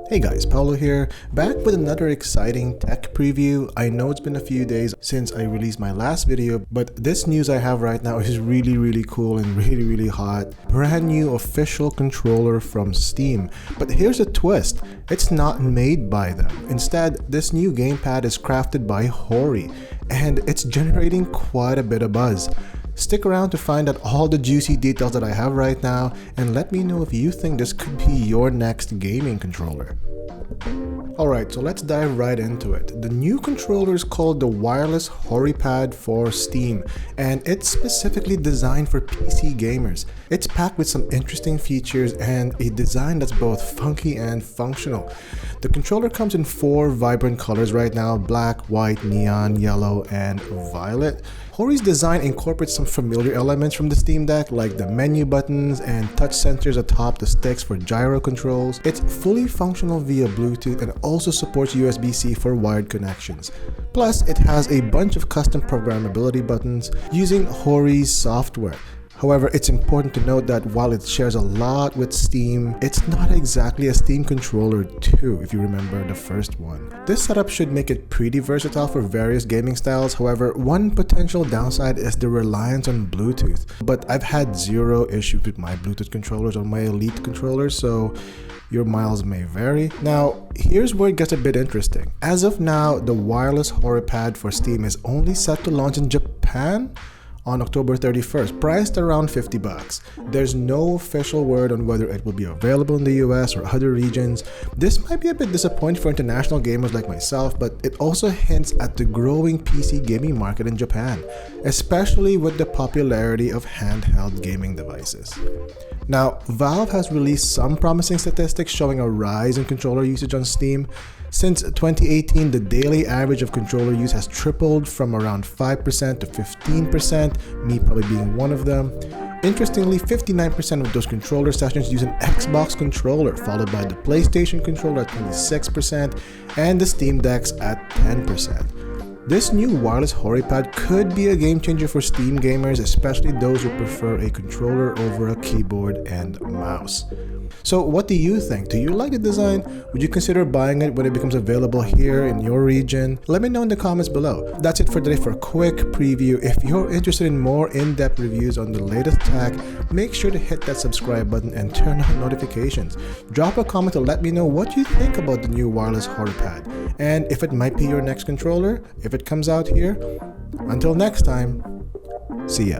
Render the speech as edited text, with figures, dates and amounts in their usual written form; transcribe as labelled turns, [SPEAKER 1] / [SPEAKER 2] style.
[SPEAKER 1] Hey guys, Paolo here, back with another exciting tech preview. I know it's been a few days since I released my last video, but this news I have right now is really cool and really hot. Brand new official controller from Steam. But here's a twist, it's not made by them. Instead, this new gamepad is crafted by Hori, and it's generating quite a bit of buzz. Stick around to find out all the juicy details that I have right now, and let me know if you think this could be your next gaming controller. Alright, so let's dive right into it. The new controller is called the Wireless Horipad for Steam, and it's specifically designed for PC gamers. It's packed with some interesting features and a design that's both funky and functional. The controller comes in 4 vibrant colors right now: black, white, neon, yellow, and violet. Hori's design incorporates some familiar elements from the Steam Deck, like the menu buttons and touch sensors atop the sticks for gyro controls. It's fully functional via Bluetooth and also supports USB-C for wired connections. Plus, it has a bunch of custom programmability buttons using Hori's software. However, it's important to note that while it shares a lot with Steam, it's not exactly a Steam controller 2, if you remember the first one. This setup should make it pretty versatile for various gaming styles. However, one potential downside is the reliance on Bluetooth. But I've had zero issues with my Bluetooth controllers or my Elite controllers, so your miles may vary. Now, here's where it gets a bit interesting. As of now, the Wireless Horipad for Steam is only set to launch in Japan on October 31st, priced around $50. There's no official word on whether it will be available in the US or other regions. This might be a bit disappointing for international gamers like myself, but it also hints at the growing PC gaming market in Japan, especially with the popularity of handheld gaming devices. Now, Valve has released some promising statistics showing a rise in controller usage on Steam. Since 2018, the daily average of controller use has tripled from around 5% to 15%, me probably being one of them. Interestingly, 59% of those controller sessions use an Xbox controller, followed by the PlayStation controller at 26% and the Steam Decks at 10%. This new Wireless Horipad could be a game changer for Steam gamers, especially those who prefer a controller over a keyboard and mouse. So what do you think? Do you like the design? Would you consider buying it when it becomes available here in your region? Let me know in the comments below. That's it for today for a quick preview. If you're interested in more in-depth reviews on the latest tech, make sure to hit that subscribe button and turn on notifications. Drop a comment to let me know what you think about the new Wireless Horipad and if it might be your next controller if it comes out here. Until next time, see ya.